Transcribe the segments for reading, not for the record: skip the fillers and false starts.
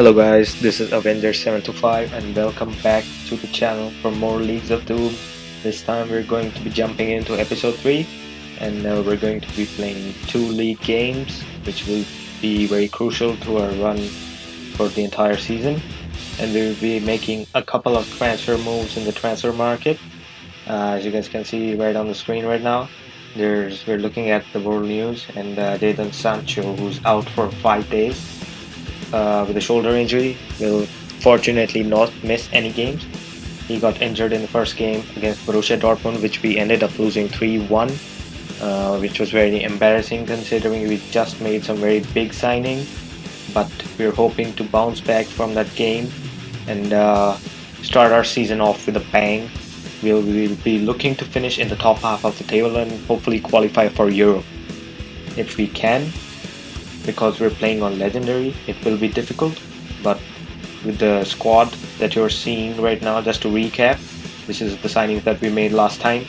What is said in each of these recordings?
Hello guys, this is Avenger725 and welcome back to the channel for more Leagues of Doom. This time we're going to be jumping into episode 3 and we're going to be playing 2 league games which will be very crucial to our run for the entire season, and we'll be making a couple of transfer moves in the transfer market. As you guys can see right on the screen right now, we're looking at the world news, and Jadon Sancho, who's out for 5 days with a shoulder injury, will fortunately not miss any games. He got injured in the first game against Borussia Dortmund, which we ended up losing 3-1, which was very embarrassing considering we just made some very big signings. But we're hoping to bounce back from that game and start our season off with a bang. We'll be looking to finish in the top half of the table and hopefully qualify for Europe. If we can, because we're playing on Legendary, it will be difficult, but with the squad that you're seeing right now, just to recap, this is the signings that we made last time.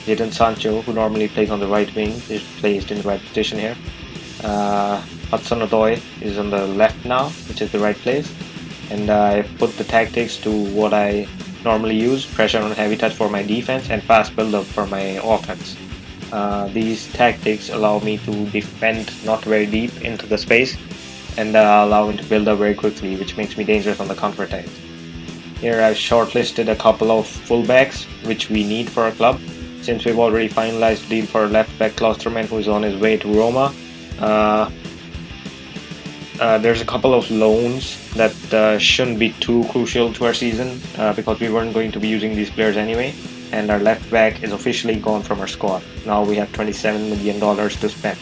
Jadon Sancho, who normally plays on the right wing, is placed in the right position here. Hudson-Odoi is on the left now, which is the right place, and I put the tactics to what I normally use: pressure on heavy touch for my defense and fast build-up for my offense. These tactics allow me to defend not very deep into the space and allow me to build up very quickly, which makes me dangerous on the counter-attack. Here I've shortlisted a couple of fullbacks which we need for our club, since we've already finalized the deal for left-back Klosterman, who is on his way to Roma. There's a couple of loans that shouldn't be too crucial to our season because we weren't going to be using these players anyway, and our left back is officially gone from our squad. Now we have $27 million to spend.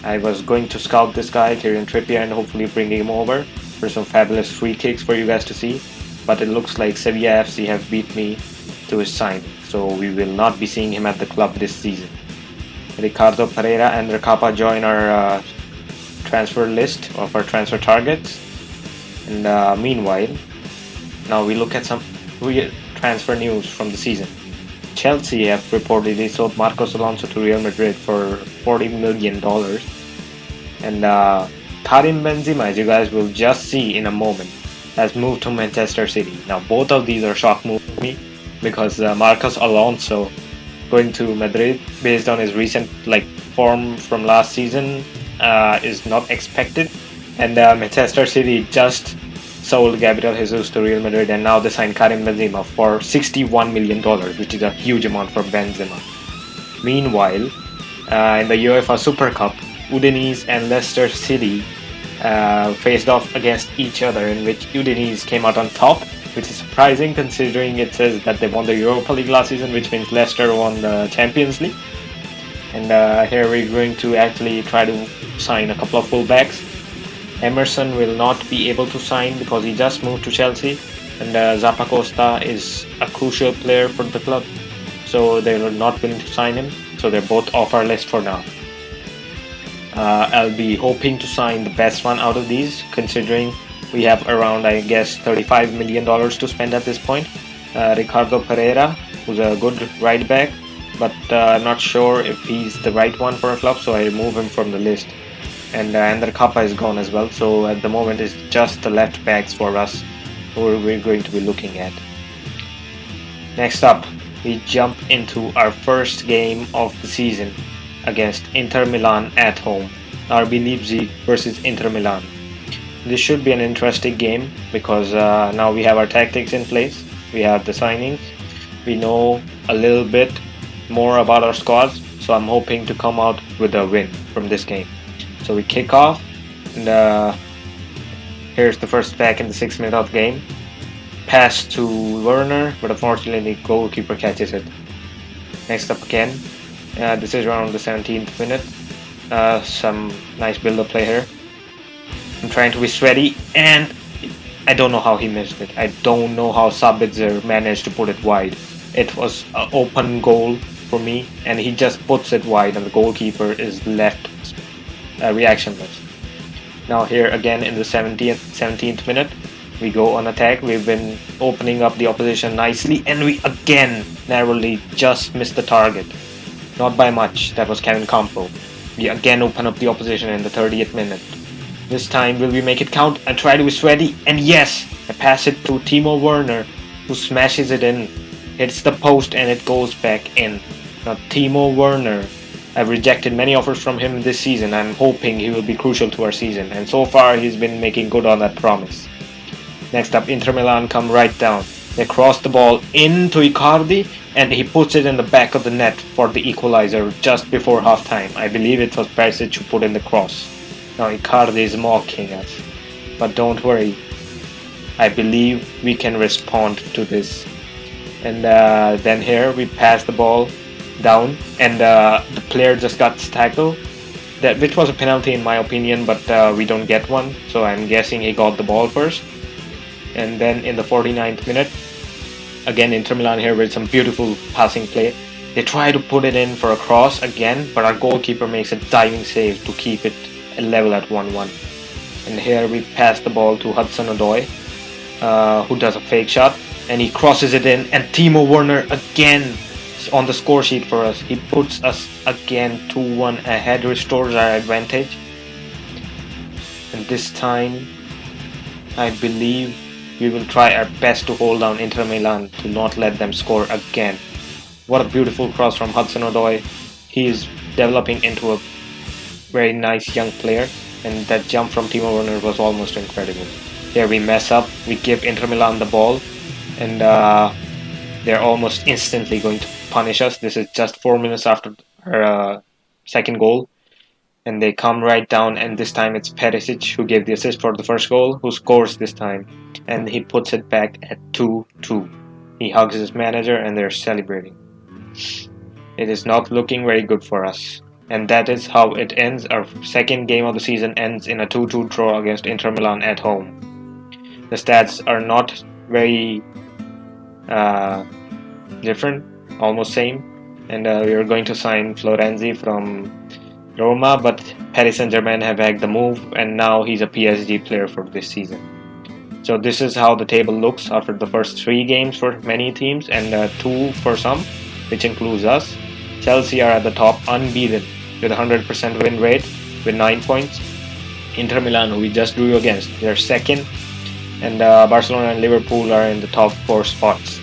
I was going to scout this guy, Kieran Trippier, and hopefully bring him over for some fabulous free kicks for you guys to see, but it looks like Sevilla FC have beat me to his sign, so we will not be seeing him at the club this season. Ricardo Pereira and Recapa join our transfer list of our transfer targets. And meanwhile, now we look at some real transfer news from the season. Chelsea have reportedly sold Marcos Alonso to Real Madrid for $40 million, and Karim Benzema, as you guys will just see in a moment, has moved to Manchester City. Now both of these are shock moves for me, because Marcos Alonso going to Madrid based on his recent form from last season is not expected, and Manchester City just sold Gabriel Jesus to Real Madrid, and now they signed Karim Benzema for $61 million, which is a huge amount for Benzema. Meanwhile, in the UEFA Super Cup, Udinese and Leicester City faced off against each other, in which Udinese came out on top, which is surprising considering it says that they won the Europa League last season, which means Leicester won the Champions League. And here we're going to actually try to sign a couple of fullbacks. Emerson will not be able to sign because he just moved to Chelsea, and Zappacosta is a crucial player for the club, so they were not willing to sign him, so they're both off our list for now. I'll be hoping to sign the best one out of these, considering we have around, I guess, $35 million to spend at this point. Ricardo Pereira, who's a good right back, but I'm not sure if he's the right one for a club, so I remove him from the list. And Ander Kappa is gone as well, so at the moment it's just the left backs for us who we're going to be looking at. Next up, we jump into our first game of the season against Inter Milan at home. RB Leipzig versus Inter Milan. This should be an interesting game because now we have our tactics in place, we have the signings, we know a little bit more about our squads, so I'm hoping to come out with a win from this game. So we kick off, and here's the first back in the 6th minute of the game. Pass to Werner, but unfortunately the goalkeeper catches it. Next up again, this is around the 17th minute. Some nice build-up play here. I'm trying to be sweaty, and I don't know how he missed it. I don't know how Sabitzer managed to put it wide. It was an open goal for me, and he just puts it wide, and the goalkeeper is left reactionless. Now here again in the 17th minute, we go on attack. We've been opening up the opposition nicely, and we again narrowly just missed the target. Not by much, that was Kevin Campbell. We again open up the opposition in the 30th minute. This time, will we make it count and try to be sweaty? And yes, I pass it to Timo Werner, who smashes it in, hits the post, and it goes back in. Now, Timo Werner, I've rejected many offers from him this season. I'm hoping he will be crucial to our season, and so far he's been making good on that promise. Next up, Inter Milan come right down. They cross the ball into Icardi, and he puts it in the back of the net for the equalizer just before halftime. I believe it was Perisic who put in the cross. Now Icardi is mocking us, but don't worry. I believe we can respond to this. And then here we pass the ball down, and the player just got tackled, which was a penalty in my opinion, but we don't get one, so I'm guessing he got the ball first. And then in the 49th minute, again Inter Milan here with some beautiful passing play. They try to put it in for a cross again, but our goalkeeper makes a diving save to keep it level at 1-1. And here we pass the ball to Hudson-Odoi, who does a fake shot, and he crosses it in, and Timo Werner again on the score sheet for us. He puts us again 2-1 ahead, restores our advantage. And this time, I believe we will try our best to hold down Inter Milan to not let them score again. What a beautiful cross from Hudson-Odoi. He is developing into a very nice young player, and that jump from Timo Werner was almost incredible. Here we mess up, we give Inter Milan the ball, and they're almost instantly going to punish us. This is just 4 minutes after our second goal. And they come right down, and this time it's Perisic who gave the assist for the first goal, who scores this time, and he puts it back at 2-2. He hugs his manager and they're celebrating. It is not looking very good for us, and that is how it ends. Our second game of the season ends in a 2-2 draw against Inter Milan at home. The stats are not very different, almost same, and we are going to sign Florenzi from Roma, but Paris Saint-Germain have hacked the move, and now he's a PSG player for this season. So this is how the table looks after the first 3 games for many teams, and 2 for some, which includes us. Chelsea are at the top, unbeaten, with a 100% win rate, with 9 points. Inter Milan, who we just drew against, they're second, and Barcelona and Liverpool are in the top 4 spots.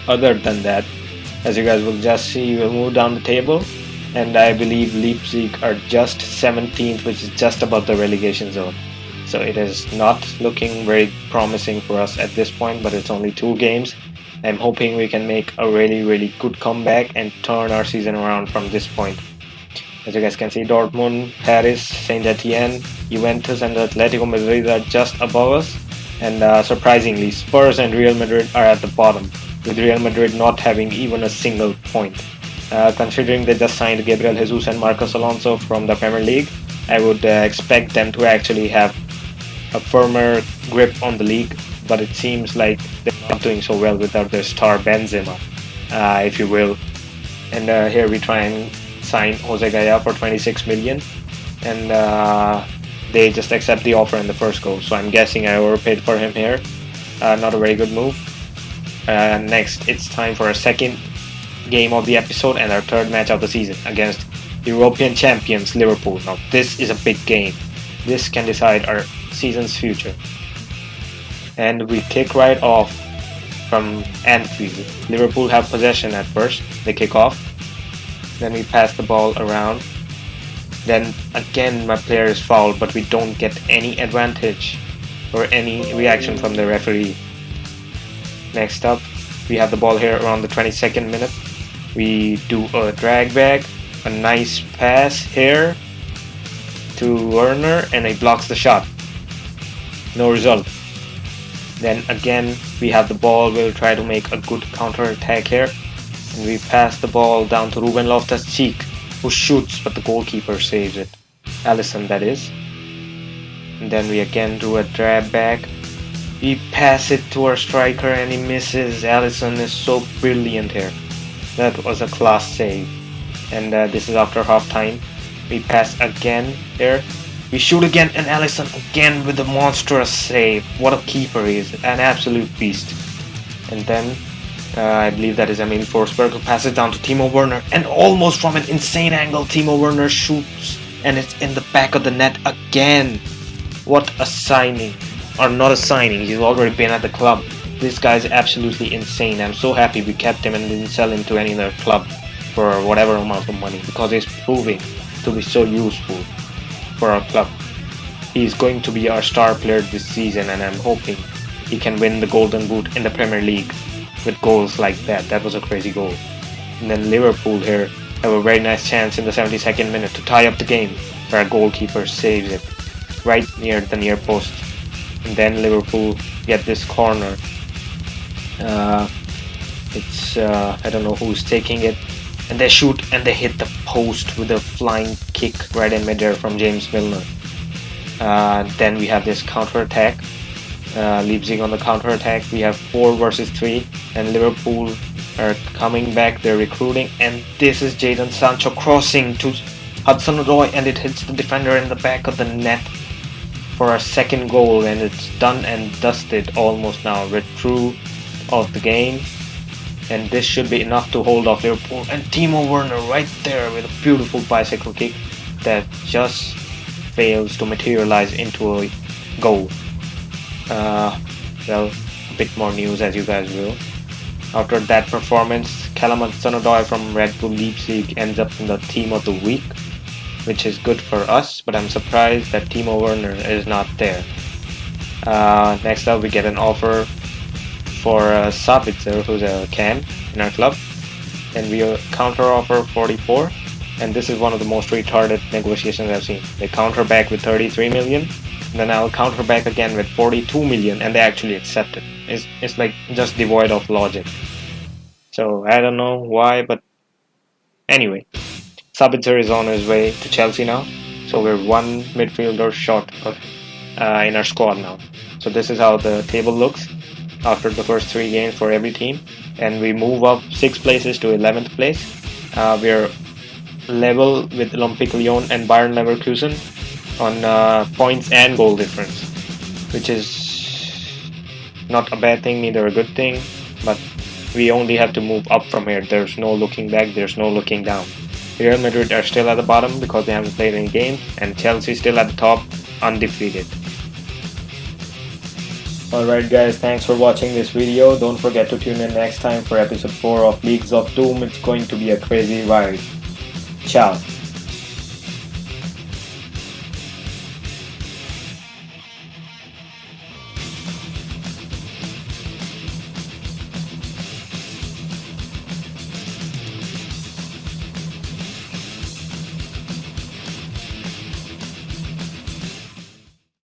Other than that, as you guys will just see, we'll move down the table, and I believe Leipzig are just 17th, which is just above the relegation zone. So it is not looking very promising for us at this point, but it's only 2 games. I'm hoping we can make a really good comeback and turn our season around from this point. As you guys can see, Dortmund, Paris, Saint-Etienne, Juventus and Atletico Madrid are just above us, and surprisingly, Spurs and Real Madrid are at the bottom, with Real Madrid not having even a single point. Considering they just signed Gabriel Jesus and Marcos Alonso from the Premier League, I would expect them to actually have a firmer grip on the league, but it seems like they're not doing so well without their star Benzema, if you will. And here we try and sign Jose Gaya for 26 million, and they just accept the offer in the first go, so I'm guessing I overpaid for him here. Not a very good move. Next, it's time for a second game of the episode and our third match of the season against European champions Liverpool. Now this is a big game. This can decide our season's future. And we kick right off from Anfield. Liverpool have possession at first. They kick off. Then we pass the ball around. Then again my player is fouled, but we don't get any advantage or any reaction from the referee. Next up, we have the ball here around the 22nd minute. We do a drag back, a nice pass here to Werner, and he blocks the shot. No result. Then again we have the ball. We'll try to make a good counter attack here, and we pass the ball down to Ruben Loftus-Cheek, who shoots, but the goalkeeper saves it. Alisson, that is. And then we again do a drag back. We pass it to our striker and he misses. Alisson is so brilliant here. That was a class save. And this is after half time. We pass again here. We shoot again, and Alisson again with a monstrous save. What a keeper he is. An absolute beast. And then I believe that is Emil Forsberg who passes down to Timo Werner, and almost from an insane angle Timo Werner shoots, and it's in the back of the net again. What a signing. Or not a signing, he's already been at the club. This guy's absolutely insane. I'm so happy we kept him and didn't sell him to any other club for whatever amount of money, because he's proving to be so useful for our club. He's going to be our star player this season, and I'm hoping he can win the Golden Boot in the Premier League with goals like that. That was a crazy goal. And then Liverpool here have a very nice chance in the 72nd minute to tie up the game, where our goalkeeper saves it right near the near post. And then Liverpool get this corner. I don't know who's taking it, and they shoot and they hit the post with a flying kick right in midair from James Milner. Then we have this counter attack. Leipzig on the counter attack. We have 4 versus 3, and Liverpool are coming back. They're recruiting, and this is Jadon Sancho crossing to Hudson-Odoi, and it hits the defender in the back of the net for our second goal, and it's done and dusted almost now. We're through of the game, and this should be enough to hold off Liverpool. And Timo Werner right there with a beautiful bicycle kick that just fails to materialize into a goal. Well, a bit more news as you guys will. After that performance, Callum Hudson-Odoi from Red Bull Leipzig ends up in the team of the week, which is good for us, but I'm surprised that Timo Werner is not there. Next up, we get an offer for Sabitzer, who's a cam in our club, and we counter offer 44, and this is one of the most retarded negotiations I've seen. They counter back with 33 million, and then I'll counter back again with 42 million, and they actually accept it. It's like just devoid of logic. So I don't know why, but anyway, Sabitzer is on his way to Chelsea now, so we're one midfielder short of, in our squad now. So this is how the table looks after the first 3 games for every team, and we move up 6 places to 11th place. We're level with Olympique Lyon and Bayern Leverkusen on points and goal difference, which is not a bad thing, neither a good thing, but we only have to move up from here. There's no looking back, there's no looking down. Real Madrid are still at the bottom because they haven't played any games, and Chelsea still at the top, undefeated. Alright guys, thanks for watching this video. Don't forget to tune in next time for episode 4 of Leagues of Doom. It's going to be a crazy ride. Ciao.